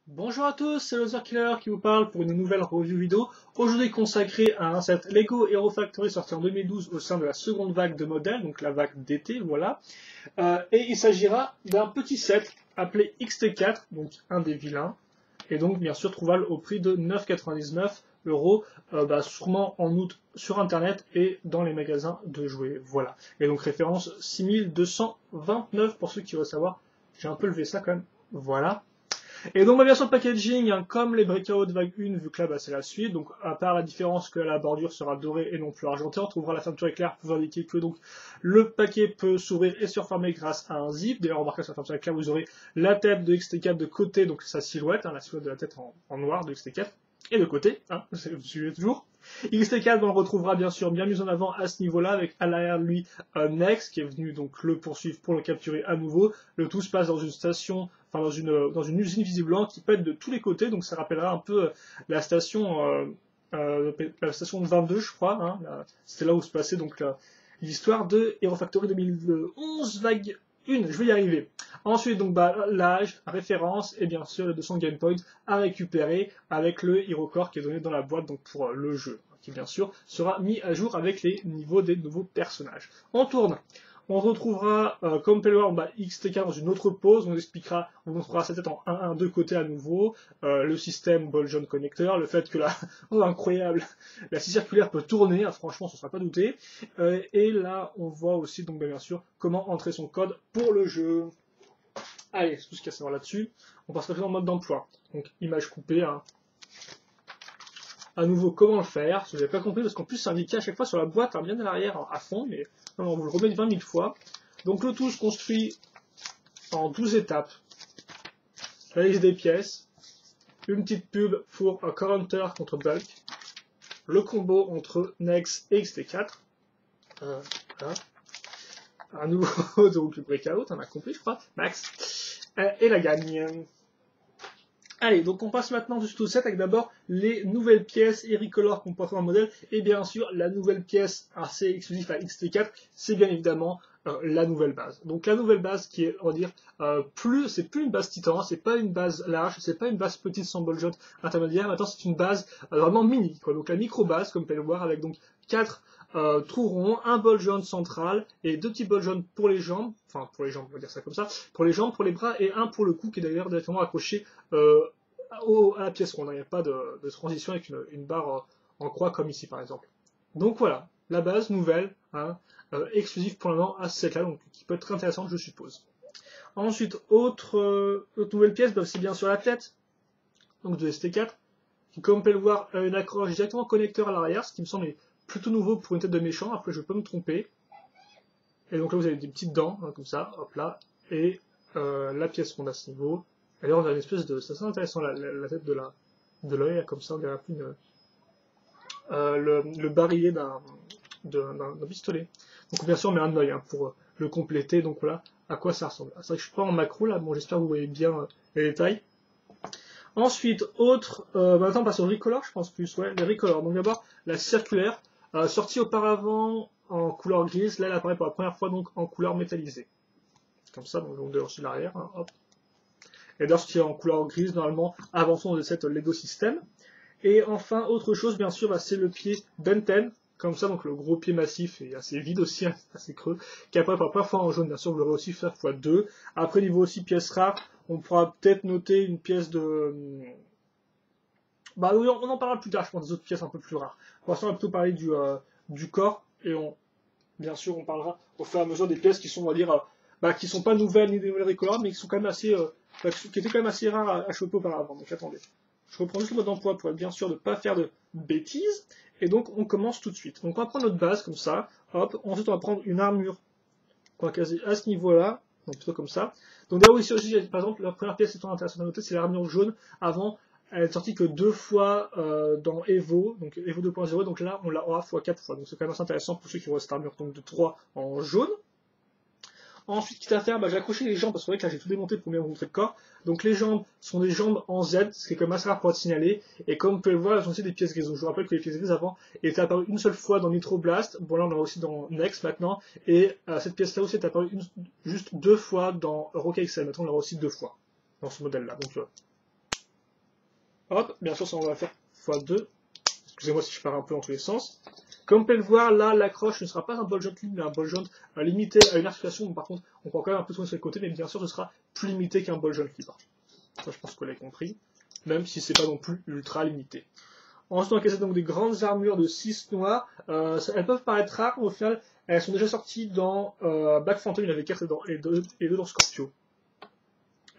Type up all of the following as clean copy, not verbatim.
Bonjour à tous, c'est Loser Killer qui vous parle pour une nouvelle review vidéo, aujourd'hui consacrée à un set Lego Hero Factory sorti en 2012 au sein de la seconde vague de modèles, donc la vague d'été, voilà. Et il s'agira d'un petit set appelé XT4, donc un des vilains, et donc bien sûr trouvable au prix de 9,99 €, sûrement en août sur internet et dans les magasins de jouets, voilà. Et donc référence 6229 pour ceux qui veulent savoir, j'ai un peu levé ça quand même, voilà. Et donc, bien sûr, le packaging, hein, comme les Breakout Vague 1, vu que là, c'est la suite. Donc, à part la différence que la bordure sera dorée et non plus argentée, on trouvera la fermeture éclair pour indiquer que donc le paquet peut s'ouvrir et se refermer grâce à un zip. D'ailleurs, remarquez sur la fermeture éclair, vous aurez la tête de XT4 de côté, donc sa silhouette, hein, la silhouette de la tête en noir de XT4. Et de côté, hein, vous suivez toujours. XT4, on le retrouvera bien sûr bien mis en avant à ce niveau-là, avec à l'arrière de lui Nex, qui est venu donc le poursuivre pour le capturer à nouveau. Le tout se passe dans une station, enfin dans une usine visiblement qui pète de tous les côtés, donc ça rappellera un peu la station 22, je crois. Hein, c'était là où se passait donc l'histoire de Hero Factory 2011 vague 1, je vais y arriver. Ensuite, donc, l'âge, référence, et bien sûr, le 200 Game Points à récupérer avec le Hero Core qui est donné dans la boîte donc pour le jeu, qui bien sûr sera mis à jour avec les niveaux des nouveaux personnages. On tourne. On retrouvera, comme Pelloir, XTK dans une autre pause, on montrera sa tête en 1-1 côté à nouveau, le système Ball John Connector, le fait que la, oh incroyable, la scie circulaire peut tourner, hein, franchement, ça ne sera pas douté. Et là, on voit aussi, donc bien sûr, comment entrer son code pour le jeu. Allez, c'est tout ce qu'il y a à savoir là-dessus. On passera dans le mode d'emploi. Donc, image coupée, hein. À nouveau, comment le faire? Si vous n'avez pas compris, parce qu'en plus, c'est indiqué à chaque fois sur la boîte, hein, bien à l'arrière, à fond, mais non, on vous le remet 20 000 fois. Donc, le tout se construit en 12 étapes. La liste des pièces, une petite pub pour un counter contre Bulk, le combo entre Nex et XT4, voilà. Un nouveau donc le breakout, on a compris, je crois, max, et la gagne. Allez, donc on passe maintenant juste au set avec d'abord les nouvelles pièces Ericolor qu'on peut trouver dans le modèle, et bien sûr la nouvelle pièce assez exclusive à XT4, c'est bien évidemment la nouvelle base. Donc la nouvelle base qui est, on va dire, c'est plus une base titan, c'est pas une base large, c'est pas une base petite sans ball joint intermédiaire, maintenant c'est une base vraiment mini, quoi. Donc la micro base, comme vous pouvez le voir, avec donc 4 trous ronds, un ball joint central et 2 petits ball joints pour les jambes, enfin pour les jambes, on va dire ça comme ça, pour les jambes, pour les bras et un pour le cou qui est d'ailleurs directement accroché à la pièce ronde. Il n'y a pas de transition avec une barre en croix comme ici par exemple. Donc voilà, la base nouvelle, hein, exclusive pour le moment à ce set là, donc qui peut être très intéressante je suppose. Ensuite, autre nouvelle pièce, c'est bien sûr la tête, donc de ST4, qui comme on peut le voir a une accroche directement connecteur à l'arrière, ce qui me semble plutôt nouveau pour une tête de méchant, après je peux me tromper. Et donc là vous avez des petites dents, hein, comme ça, hop là, et la pièce ronde à ce niveau. Et là on a une espèce de... C'est assez intéressant la tête de l'œil, comme ça on dirait le barillet d'un pistolet. Donc bien sûr on met un œil hein, pour le compléter, donc voilà à quoi ça ressemble. C'est vrai que je suis pas en macro là, bon j'espère que vous voyez bien les détails. Ensuite, maintenant on passe au Recolor, je pense plus, ouais, les Recolor. Donc d'abord, la circulaire, sortie auparavant en couleur grise, là elle apparaît pour la première fois donc en couleur métallisée. Comme ça, donc de sur l'arrière, hein, hop. Et d'ailleurs, sortie en couleur grise, normalement, avançons de cette Lego System. Et enfin, autre chose, bien sûr, c'est le pied Benten, comme ça, donc le gros pied massif et assez vide aussi, assez creux, qui apparaît pour la première fois en jaune, bien sûr, vous l'aurez aussi faire x2. Après, niveau aussi pièces rares, on pourra peut-être noter une pièce de... Bah oui, on en parlera plus tard, je pense, des autres pièces un peu plus rares. Pour l'instant, on va plutôt parler du corps, et bien sûr, on parlera au fur et à mesure des pièces qui sont, on va dire, qui sont pas nouvelles ni des nouvelles Recolor, mais qui sont quand même assez, qui étaient quand même assez rares à choper auparavant. Donc attendez. Je reprends juste le mode d'emploi pour être bien sûr de ne pas faire de bêtises. Et donc on commence tout de suite. Donc on va prendre notre base comme ça. Hop. Ensuite on va prendre une armure qu'on va caser à ce niveau-là. Donc plutôt comme ça. Donc d'ailleurs ici aussi, par exemple, la première pièce étant intéressante à noter, c'est l'armure jaune. Avant, elle est sortie que 2 fois dans Evo, donc Evo 2.0. Donc là on la aura x4 fois. Donc c'est quand même assez intéressant pour ceux qui auront cette armure donc de 3 en jaune. Ensuite, quitte à faire, j'ai accroché les jambes, parce que c'est vrai que là j'ai tout démonté pour bien vous montrer le corps. Donc les jambes sont des jambes en Z, ce qui est quand même assez rare pour être signalé. Et comme vous pouvez le voir, elles sont aussi des pièces grises. Donc je vous rappelle que les pièces grises avant étaient apparues une seule fois dans Nitro Blast. Bon là on en a aussi dans Next maintenant. Et cette pièce là aussi est apparue juste 2 fois dans Rocket XL. Maintenant on l'aura aussi 2 fois dans ce modèle là. Donc Hop, bien sûr, ça on va faire x2. Excusez-moi si je pars un peu dans tous les sens. Comme vous pouvez le voir, là, l'accroche ne sera pas un ball joint mais un ball joint limité à une articulation. Par contre, on pourra quand même un peu tourner sur le côté, mais bien sûr, ce sera plus limité qu'un ball joint libre. Ça, je pense que vous l'avez compris. Même si c'est pas non plus ultra limité. Ensuite, on va casser donc des grandes armures de 6 noirs. Elles peuvent paraître rares, mais au final, elles sont déjà sorties dans Black Phantom, il y en avait 4 et 2 dans Scorpio.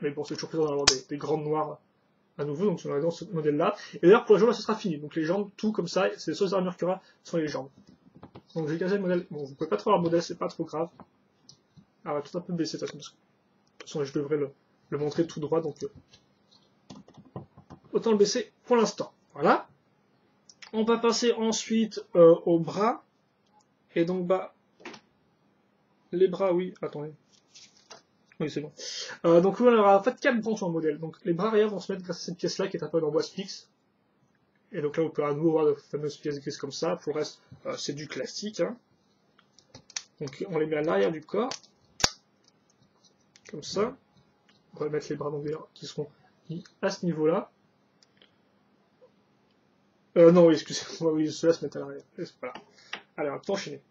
Mais bon, c'est toujours plaisant d'avoir des grandes noires à nouveau, donc on est dans ce modèle-là. Et d'ailleurs, pour les jambes, là, ce sera fini. Donc les jambes, tout comme ça, c'est les seules armures qu'il y aura sont les jambes. Donc j'ai cassé le modèle. Bon, vous pouvez pas trop voir le modèle, c'est pas trop grave. Ah, on va tout un peu baisser, de toute façon, je devrais le montrer tout droit, donc autant le baisser pour l'instant. Voilà. On va passer ensuite aux bras. Et donc, bah, les bras, oui, attendez. Oui, c'est bon. Donc, on aura en fait 4 branches en modèle. Donc, les bras arrière vont se mettre grâce à cette pièce-là qui est un peu en bois Spix. Et donc là, vous pouvez à nouveau voir de fameuses pièces grises comme ça. Pour le reste, c'est du classique. Hein. Donc, on les met à l'arrière du corps. Comme ça. On va mettre les bras donc, qui seront mis à ce niveau-là. Non, oui, excusez-moi, oui, ceux-là se mettent à l'arrière. Voilà. Allez, on va enchaîner.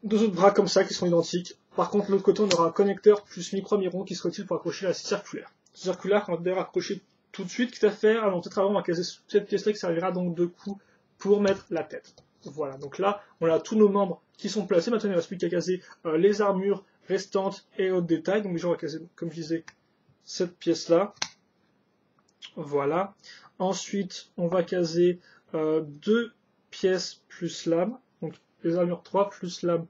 2 autres bras comme ça qui sont identiques. Par contre, de l'autre côté, on aura un connecteur plus micro-miron qui sera utile pour accrocher la circulaire. Circulaire, on va d'ailleurs accrocher tout de suite, quitte à faire. Alors, peut-être avant, on va casser cette pièce-là qui servira donc de coup pour mettre la tête. Voilà, donc là, on a tous nos membres qui sont placés. Maintenant, il ne reste plus qu'à caser les armures restantes et autres détails. Donc, déjà, on va caser, comme je disais, cette pièce-là. Voilà. Ensuite, on va caser 2 pièces plus lame. Donc, les armures 3 plus lame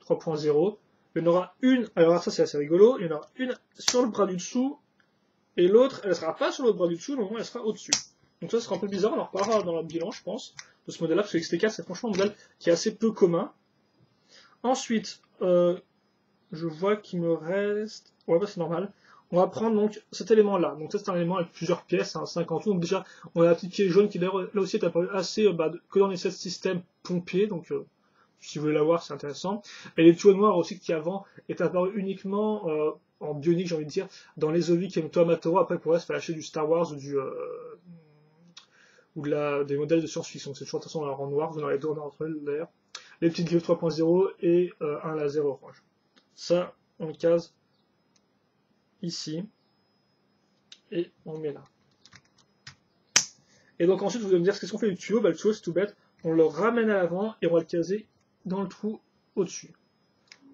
3.0. Il y en aura une, alors ça c'est assez rigolo, il y en aura une sur le bras du dessous, et l'autre, elle ne sera pas sur le bras du dessous, non, elle sera au-dessus. Donc ça sera un peu bizarre, on en reparlera dans le bilan, je pense, de ce modèle-là, parce que XT4 c'est franchement un modèle qui est assez peu commun. Ensuite, je vois qu'il me reste... Ouais, bah c'est normal. On va prendre donc cet élément-là. Donc ça c'est un élément avec plusieurs pièces, un 50. Donc déjà, on a la petite pièce jaune qui d'ailleurs là aussi est apparue assez que dans les 7 systèmes pompiers, donc si vous voulez la voir, c'est intéressant. Et les tuyaux noirs aussi qui avant est apparu uniquement en bionique, j'ai envie de dire, dans les OVI qui aiment Amatoro. Après, pour reste, il fallait acheter du Star Wars ou des modèles de science-fiction. C'est toujours de toute façon en noir, vous en avez deux en entre elles d'ailleurs. Les petites griffes 3.0 et un laser orange. Ça, on le case ici. Et on met là. Et donc ensuite, vous allez me dire, qu'est-ce qu'on fait du tuyau? Bah, le tuyau, c'est tout bête. On le ramène à l'avant et on va le caser dans le trou au-dessus.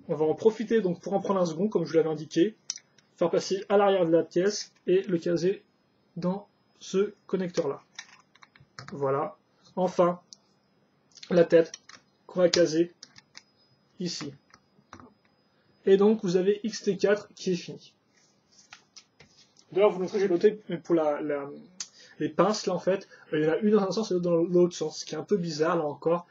On va en profiter donc pour en prendre un second, comme je vous l'avais indiqué, faire passer à l'arrière de la pièce et le caser dans ce connecteur-là. Voilà. Enfin, la tête qu'on va caser ici. Et donc, vous avez XT4 qui est fini. D'ailleurs, vous montrez, j'ai noté pour les pinces, là, en fait, il y en a une dans un sens et l'autre dans l'autre sens, ce qui est un peu bizarre, là encore.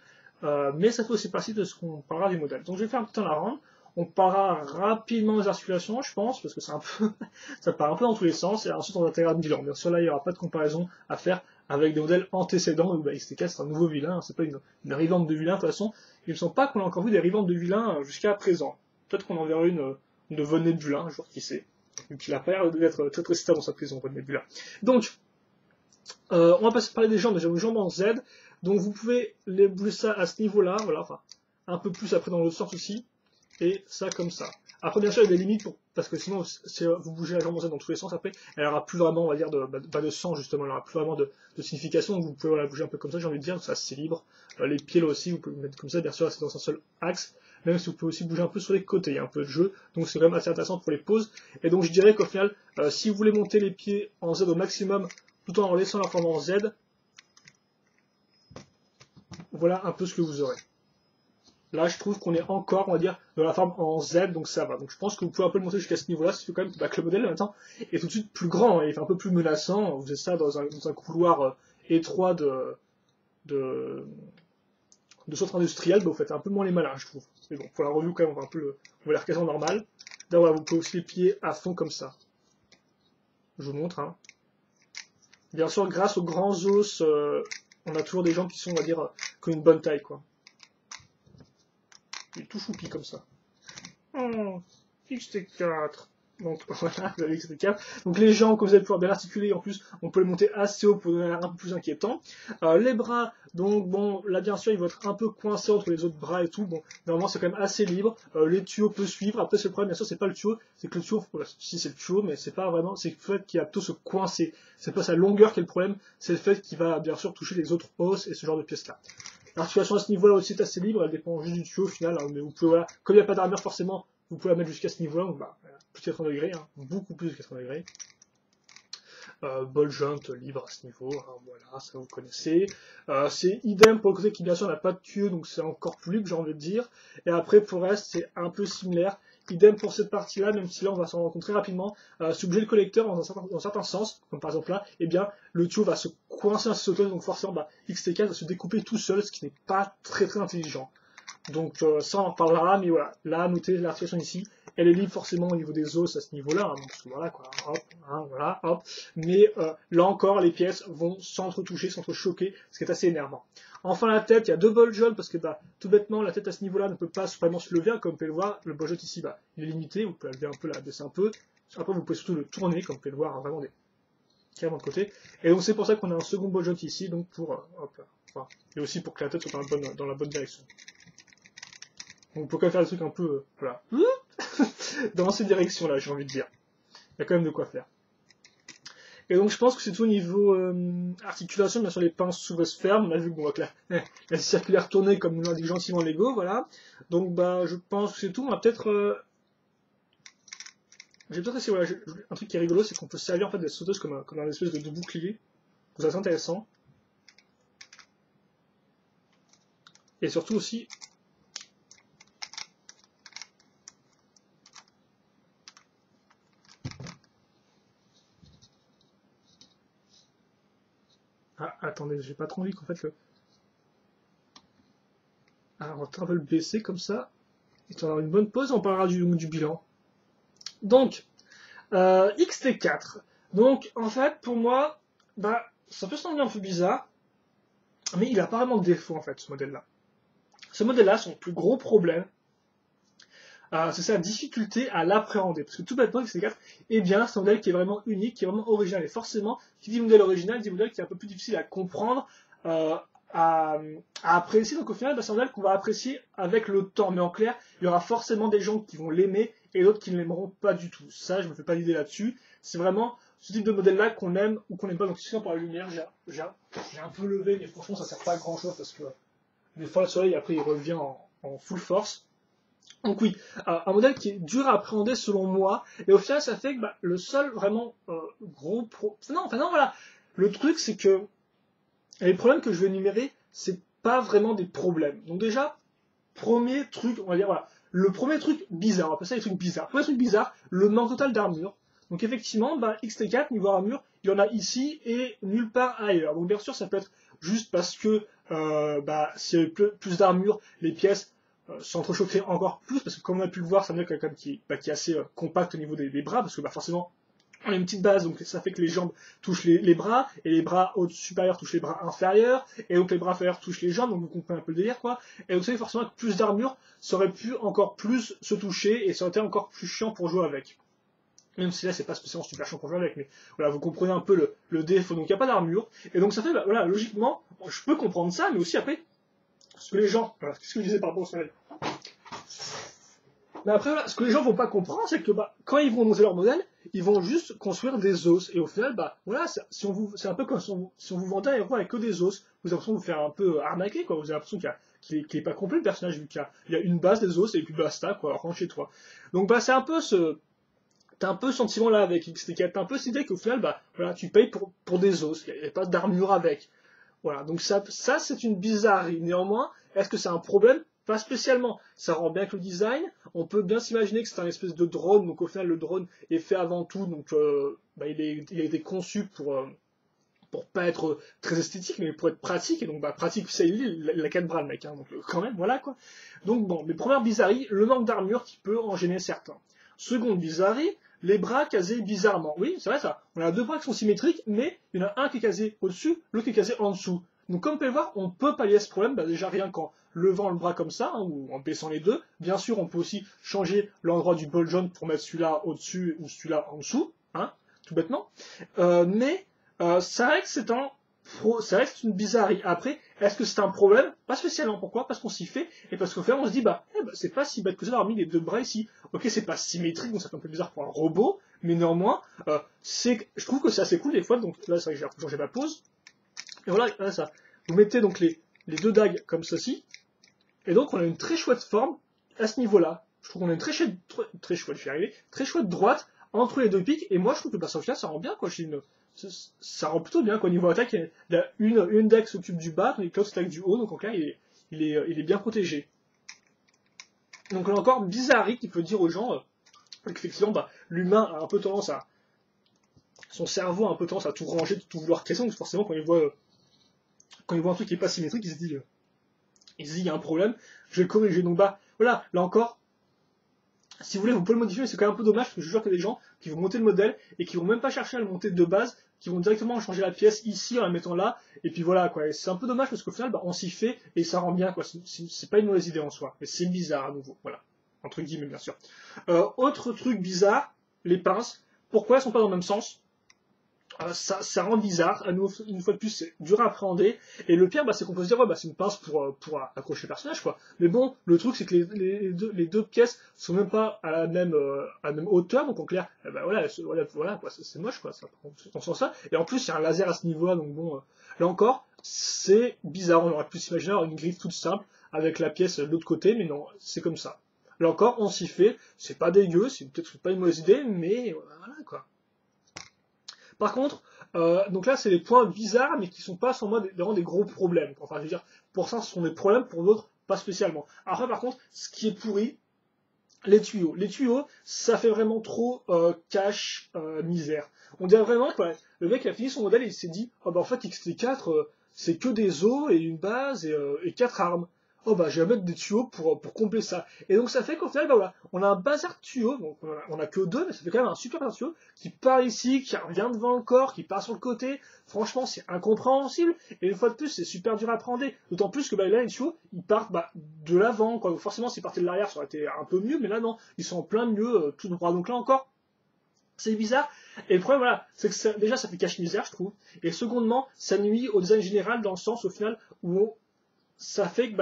Mais ça fait aussi partie de ce qu'on parlera du modèle. Donc je vais faire un petit temps la rendre. On parlera rapidement des articulations, je pense, parce que c'est un peu, ça part un peu dans tous les sens, et ensuite on intégrera le bilan. Bien sûr, là, il n'y aura pas de comparaison à faire avec des modèles antécédents, où XT4 c'est un nouveau vilain, hein, c'est pas une revamp de vilain, de toute façon. Il ne me semble pas qu'on a encore vu des revamps de vilain jusqu'à présent. Peut-être qu'on en verra une de Von Nebula, un jour, qui sait. Vu qu'il a pas l'air d'être très très stable dans sa prison, Von Nebula. Donc, on va parler des jambes, déjà aux jambes en Z. Donc vous pouvez les bouger ça à ce niveau-là, voilà, enfin, un peu plus après dans l'autre sens aussi, et ça comme ça. Après bien sûr il y a des limites parce que sinon si vous bougez la jambe en Z dans tous les sens après, elle n'aura plus vraiment, on va dire, de sens justement, elle n'aura plus vraiment de signification, donc vous pouvez la bouger un peu comme ça, j'ai envie de dire, ça c'est libre. Les pieds là aussi, vous pouvez le mettre comme ça, bien sûr c'est dans un seul axe, même si vous pouvez aussi bouger un peu sur les côtés, il y a un peu de jeu, donc c'est quand même assez intéressant pour les poses. Et donc je dirais qu'au final, si vous voulez monter les pieds en Z au maximum, tout en laissant la forme en Z, voilà un peu ce que vous aurez. Là, je trouve qu'on est encore, on va dire, dans la forme en Z, donc ça va. Donc je pense que vous pouvez un peu le monter jusqu'à ce niveau-là, c'est quand même que le modèle maintenant est tout de suite plus grand, et un peu plus menaçant. Vous êtes ça dans un couloir étroit de centre industriel, vous faites un peu moins les malins, je trouve. Mais bon, pour la revue, quand même, on va les recaser en normal. Là, voilà, vous pouvez aussi les plier à fond comme ça. Je vous montre, hein. Bien sûr, grâce aux grands os, on a toujours des jambes qui sont, on va dire, qui ont une bonne taille, quoi. Il est tout choupi comme ça. Oh, XT4. Donc voilà, vous avez XT4. Donc les jambes, comme vous allez pouvoir bien articuler, en plus, on peut les monter assez haut pour donner un air un peu plus inquiétant. Les bras, donc bon, là bien sûr, ils vont être un peu coincés entre les autres bras et tout. Bon, normalement, c'est quand même assez libre. Les tuyaux peuvent suivre. Après, c'est le problème, bien sûr, c'est pas le tuyau, c'est que le tuyau, voilà, si c'est le tuyau, mais c'est pas vraiment, c'est le fait qu'il va plutôt se coincer. C'est pas sa longueur qui est le problème, c'est le fait qu'il va bien sûr toucher les autres os et ce genre de pièces-là. L'articulation à ce niveau-là aussi est assez libre, elle dépend juste du tuyau au final, hein, mais vous pouvez, voilà, comme il n'y a pas d'armure forcément, vous pouvez la mettre jusqu'à ce niveau-là, donc bah, plus de 80 degrés, hein, beaucoup plus de 80 degrés. Ball joint libre à ce niveau, hein, voilà, ça vous connaissez. C'est idem pour le côté qui bien sûr n'a pas de tuyau, donc c'est encore plus libre, j'ai envie de dire. Et après pour le reste, c'est un peu similaire. Idem pour cette partie-là, même si là on va s'en rendre compte très rapidement. Si vous bougez le collecteur dans un certain sens, comme par exemple là, eh bien le tuyau va se coincer dans ce donc forcément bah, XT4 va se découper tout seul, ce qui n'est pas très intelligent. Donc ça on en reparlera, mais voilà, là notez l'articulation ici, elle est libre forcément au niveau des os à ce niveau-là, hein, donc voilà quoi, hop, hein, voilà, hop, mais là encore les pièces vont s'entretoucher, s'entrechoquer, ce qui est assez énervant. Enfin la tête, il y a deux ball joints parce que bah, tout bêtement la tête à ce niveau-là ne peut pas vraiment se lever, hein, comme vous pouvez le voir, le ball joint ici bah, il est limité, vous pouvez la lever un peu, la baisser un peu, après vous pouvez surtout le tourner, comme vous pouvez le voir, hein, vraiment carrément de côté, et donc c'est pour ça qu'on a un second ball joint ici, donc pour, hop là, voilà. Et aussi pour que la tête soit dans la bonne direction. Donc on peut quand même faire des trucs un peu, voilà, dans ces directions-là, j'ai envie de dire. Il y a quand même de quoi faire. Et donc je pense que c'est tout au niveau articulation, bien sûr les pinces s'ouvrent et se ferment, on a vu que bon, la circulaire tournée comme nous l'indique gentiment Lego, voilà. Donc bah je pense que c'est tout, on va peut-être... J'ai peut-être essayé, voilà, un truc qui est rigolo, c'est qu'on peut servir en fait des sauteuses comme un espèce de bouclier. C'est assez intéressant. Et surtout aussi... Ah, attendez, j'ai pas trop envie qu'en fait le... Alors, on va un peu le baisser comme ça. Et on va avoir une bonne pause, on parlera du bilan. Donc, XT4. Donc, en fait, pour moi, bah, ça peut sembler un peu bizarre, mais il a pas vraiment de défaut, en fait, ce modèle-là. Ce modèle-là, son plus gros problème, c'est sa difficulté à l'appréhender. Parce que tout bêtement, XT4, eh bien, c'est un modèle qui est vraiment unique, qui est vraiment original. Et forcément, qui dit modèle original, dit modèle qui est un peu plus difficile à comprendre, à apprécier. Donc au final, bah, c'est un modèle qu'on va apprécier avec le temps. Mais en clair, il y aura forcément des gens qui vont l'aimer et d'autres qui ne l'aimeront pas du tout. Ça, je me fais pas l'idée là-dessus. C'est vraiment ce type de modèle-là qu'on aime ou qu'on n'aime pas. Donc si pour la lumière, j'ai un peu levé, mais franchement, ça sert pas à grand-chose parce que des fois le soleil, après, il revient en full force. Donc oui, un modèle qui est dur à appréhender selon moi, et au final ça fait que bah, le seul vraiment gros pro... Non, voilà, le truc c'est que les problèmes que je vais énumérer, c'est pas vraiment des problèmes. Donc déjà, premier truc, on va dire, voilà, le premier truc bizarre, on va appeler ça les trucs bizarres. Premier truc bizarre, le manque total d'armure. Donc effectivement, bah, XT4, niveau armure, il y en a ici et nulle part ailleurs. Donc bien sûr, ça peut être juste parce que bah, s'il y avait plus d'armure, les pièces s'entrechoqueraient encore plus, parce que comme on a pu le voir, c'est un modèle qui est assez compact au niveau des bras, parce que bah, forcément, on a une petite base, donc ça fait que les jambes touchent les bras, et les bras supérieurs touchent les bras inférieurs, et donc les bras inférieurs touchent les jambes, donc vous comprenez un peu le délire, quoi. Et vous savez forcément que plus d'armure, ça aurait pu encore plus se toucher, et ça aurait été encore plus chiant pour jouer avec. Même si là, c'est pas spécialement super chiant pour jouer avec, mais voilà, vous comprenez un peu le défaut. Donc il n'y a pas d'armure, et donc ça fait, bah, voilà, logiquement, je peux comprendre ça, mais aussi après, ce que les gens, voilà, qu'est-ce que je disais par rapport au soleil. Mais après, voilà, ce que les gens vont pas comprendre, c'est que bah, quand ils vont monter leur modèle, ils vont juste construire des os. Et au final, bah, voilà, c'est un peu comme si on vous vendait un héros avec que des os. Vous avez l'impression de vous faire un peu arnaquer, quoi. Vous avez l'impression qu'il est pas complet le personnage, vu qu'il y a une base des os et puis basta, quoi, rentre chez toi. Donc, bah, c'est un peu t'as un peu ce sentiment-là avec XT4. T'as un peu cette idée qu'au final, bah, voilà, tu payes pour des os. Il n'y a pas d'armure avec. Voilà. Donc, ça c'est une bizarrerie. Néanmoins, est-ce que c'est un problème? Pas spécialement. Ça rend bien que le design. On peut bien s'imaginer que c'est un espèce de drone. Donc au final, le drone est fait avant tout. Donc bah, il a été conçu pour pas être très esthétique, mais pour être pratique. Et donc bah, pratique, c'est il a 4 bras le mec. Hein, donc quand même, voilà quoi. Donc bon, mes premières bizarreries, le manque d'armure qui peut en gêner certains. Seconde bizarrerie, les bras casés bizarrement. Oui, c'est vrai ça. On a deux bras qui sont symétriques, mais il y en a un qui est casé au-dessus, l'autre qui est casé en dessous. Donc comme vous pouvez le voir, on peut pallier ce problème, déjà rien qu'en levant le bras comme ça, hein, ou en baissant les deux. Bien sûr, on peut aussi changer l'endroit du ball joint pour mettre celui-là au-dessus ou celui-là en dessous, hein, tout bêtement. Mais c'est vrai que c'est une bizarrerie. Après, est-ce que c'est un problème? Pas spécialement. Pourquoi? Parce qu'on s'y fait, et parce qu'au fait, on se dit, c'est pas si bête que ça d'avoir mis les deux bras ici. Ok, c'est pas symétrique, donc c'est un peu bizarre pour un robot, mais néanmoins, je trouve que c'est assez cool des fois, donc là, c'est vrai que j'ai changé ma pose. Et voilà, là, ça. Vous mettez donc les deux dagues comme ceci, et donc on a une très chouette forme à ce niveau-là. Je trouve qu'on a une très chouette droite entre les deux pics, et moi je trouve que au final ça rend bien, quoi. Ça rend plutôt bien, quoi. Au niveau attaque, il y a une dague qui s'occupe du bas, et l'autre s'occupe du haut, donc en clair il est bien protégé. Donc là encore, bizarrerie qu'il faut dire aux gens qu'effectivement l'humain a un peu tendance à. Son cerveau a un peu tendance à tout ranger, tout vouloir casser, donc forcément quand il voit un truc qui n'est pas symétrique, il se dit il y a un problème, je vais le corriger. Donc voilà, là encore, si vous voulez, vous pouvez le modifier, mais c'est quand même un peu dommage, parce que je jure qu'il y a des gens qui vont monter le modèle, et qui vont même pas chercher à le monter de base, qui vont directement changer la pièce ici en la mettant là, et puis voilà, quoi. Et c'est un peu dommage, parce qu'au final, on s'y fait, et ça rend bien, quoi. C'est pas une mauvaise idée en soi, mais c'est bizarre à nouveau, voilà. Entre guillemets, bien sûr. Autre truc bizarre, les pinces, pourquoi elles sont pas dans le même sens? Ça rend bizarre, une fois de plus c'est dur à appréhender, et le pire c'est qu'on peut se dire c'est une pince pour accrocher le personnage, quoi. Mais bon, le truc c'est que les deux pièces sont même pas à la même hauteur, donc en clair, voilà quoi, c'est moche, quoi, ça on sent ça, et en plus il y a un laser à ce niveau-là, donc bon, là encore, c'est bizarre, on aurait pu s'imaginer avoir une griffe toute simple, avec la pièce de l'autre côté, mais non, c'est comme ça. Là encore, on s'y fait, c'est pas dégueu, c'est peut-être pas une mauvaise idée, mais voilà, quoi. Par contre, donc là, c'est des points bizarres, mais qui sont pas, sans moi, vraiment des gros problèmes. Enfin, je veux dire, pour ça, ce sont des problèmes, pour d'autres, pas spécialement. Après, par contre, ce qui est pourri, les tuyaux. Les tuyaux, ça fait vraiment trop cache misère. On dirait vraiment que le mec a fini son modèle et il s'est dit, en fait, XT4, c'est que des os et une base et 4 armes. Je vais mettre des tuyaux pour combler ça. Et donc ça fait qu'au final, voilà, on a un bazar de tuyaux, donc on a que deux, mais ça fait quand même un super bazar de tuyaux, qui part ici, qui revient devant le corps, qui part sur le côté. Franchement, c'est incompréhensible, et une fois de plus, c'est super dur à prendre. D'autant plus que là, les tuyaux, ils partent de l'avant, quoi. Donc, forcément, s'ils partaient de l'arrière, ça aurait été un peu mieux, mais là, non, ils sont en plein milieu, tout droit. Donc là encore, c'est bizarre. Et le problème, voilà, c'est que déjà, ça fait cache-misère, je trouve. Et secondement, ça nuit au design général, dans le sens, au final, où ça fait que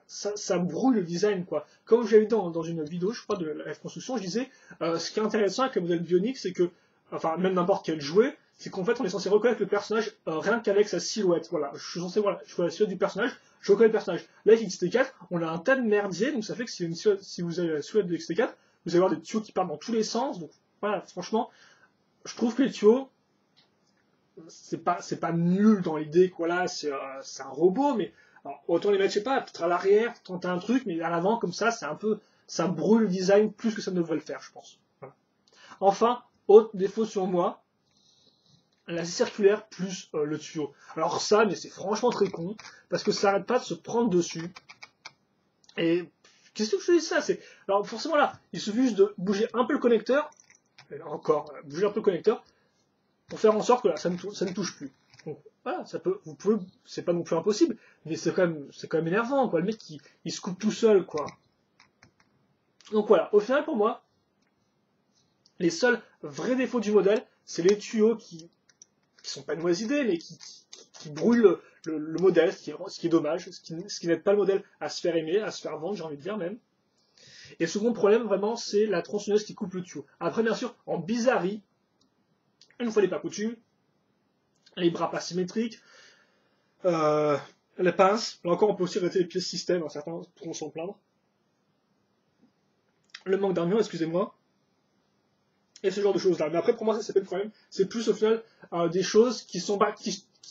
ça brouille le design, quoi. Comme j'avais dit dans une vidéo, je crois, de la construction, je disais, ce qui est intéressant avec le modèle bionique, c'est que, enfin, même n'importe quel jouet, c'est qu'en fait, on est censé reconnaître le personnage rien qu'avec sa silhouette. Voilà, je suis censé, voilà, je vois la silhouette du personnage, je reconnais le personnage. Là, avec XT4, on a un tas de merdier, donc ça fait que si vous avez la silhouette de XT4, vous allez avoir des tuyaux qui partent dans tous les sens. Donc voilà, franchement, je trouve que les tuyaux, c'est pas nul dans l'idée, quoi, là, c'est un robot, mais alors, autant les mettre, je sais pas, peut-être à l'arrière, tenter un truc, mais à l'avant, comme ça, ça brûle le design plus que ça ne devrait le faire, je pense. Voilà. Enfin, autre défaut sur moi, la circulaire plus le tuyau. Alors ça, mais c'est franchement très con, parce que ça n'arrête pas de se prendre dessus. Et qu'est-ce que je dis ça? Alors forcément là, il suffit juste de bouger un peu le connecteur, et là encore, bouger un peu le connecteur, pour faire en sorte que là, ça ne touche plus. Donc voilà, c'est pas non plus impossible, mais c'est quand même énervant, quoi. Le mec, il se coupe tout seul, quoi. Donc voilà, au final, pour moi, les seuls vrais défauts du modèle, c'est les tuyaux qui sont pas une mauvaise idée, mais qui brouillent le modèle, ce qui est dommage, ce qui n'aide pas le modèle à se faire aimer, à se faire vendre, j'ai envie de dire même. Et le second problème, vraiment, c'est la tronçonneuse qui coupe le tuyau. Après, bien sûr, en bizarrerie, une fois les pas coutus, les bras pas symétriques, les pinces, là encore on peut aussi arrêter les pièces système, certains pourront s'en plaindre. Le manque d'armure, excusez-moi, et ce genre de choses là. Mais après pour moi ça c'est pas le problème, c'est plus au final des choses qui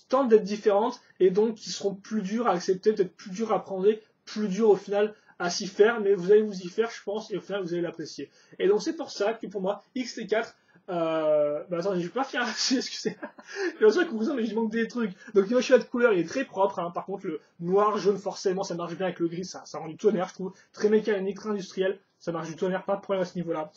tentent d'être différentes et donc qui seront plus dures à accepter, peut-être plus dures à prendre, plus dures au final à s'y faire, mais vous allez vous y faire je pense et au final vous allez l'apprécier. Et donc c'est pour ça que pour moi XT4 attendez, je vais pas finir là-dessus, excusez-moi. J'ai l'impression que vous mais il manque des trucs. Donc le choix de couleur, il est très propre, hein. Par contre, le noir, jaune, forcément, ça marche bien avec le gris, ça rend du tonnerre, je trouve. Très mécanique, très industriel. ça marche du tonnerre, pas de problème à ce niveau-là.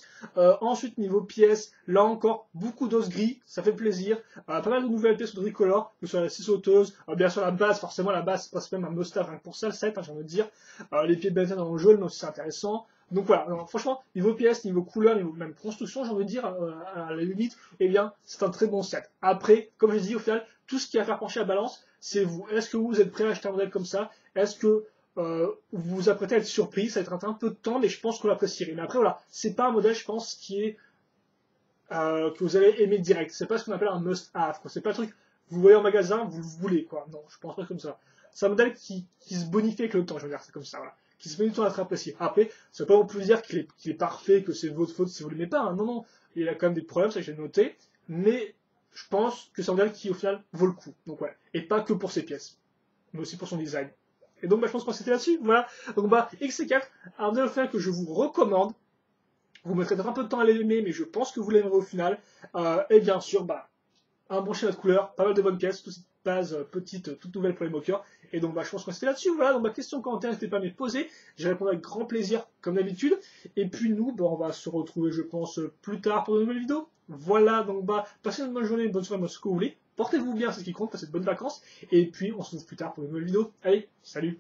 Ensuite, niveau pièces, là encore, beaucoup d'os gris, ça fait plaisir. Pas mal de nouvelles pièces tricolores, que ce soit la scie sauteuse, bien sûr la base, forcément la base, c'est pas même un must-have rien que pour ça, le set, hein, j'ai envie de dire. Les pieds de Benton dans le jaune, mais aussi c'est intéressant. Donc voilà, alors, franchement, niveau pièces, niveau couleur, niveau même construction, j'ai envie de dire, à la limite, eh bien, c'est un très bon set. Après, comme je l'ai dit, au final, tout ce qui va faire pencher la balance, c'est vous. Est-ce que vous êtes prêt à acheter un modèle comme ça? Est-ce que vous vous apprêtez à être surpris? Ça va être un peu de temps, mais je pense que vous l'apprécierez. Mais après, voilà, c'est pas un modèle, je pense, qui est que vous allez aimer direct. C'est pas ce qu'on appelle un must-have. C'est pas un truc, vous voyez en magasin, vous le voulez, quoi. Non, je pense pas comme ça. C'est un modèle qui se bonifie avec le temps, je veux dire, c'est comme ça, voilà. Qui se met du temps à être apprécié. Après, ça veut pas non plus dire qu'il est parfait, que c'est votre faute si vous l'aimez pas. Hein. Non, non. Il y a quand même des problèmes, ça j'ai noté. Mais je pense que c'est un modèle qui, au final, vaut le coup. Donc, ouais. Et pas que pour ses pièces, mais aussi pour son design. Et donc, je pense qu'on s'était là-dessus. Voilà. Donc, XC4, un modèle au final que je vous recommande. Vous mettrez peut-être un peu de temps à l'aimer, mais je pense que vous l'aimerez au final. Et bien sûr, un bon schéma de couleur, pas mal de bonnes pièces, toute cette base petite, toute nouvelle pour les moqueurs. Et donc, je pense qu'on s'était là-dessus. Voilà, donc question, commentaire, n'hésitez pas à me les poser. Je répondrai avec grand plaisir, comme d'habitude. Et puis nous, on va se retrouver, je pense, plus tard pour de nouvelles vidéos. Voilà, donc passez une bonne journée, une bonne soirée, ce que vous voulez. Portez-vous bien, c'est ce qui compte, passez de bonnes vacances. Et puis, on se retrouve plus tard pour de nouvelles vidéos. Allez, salut!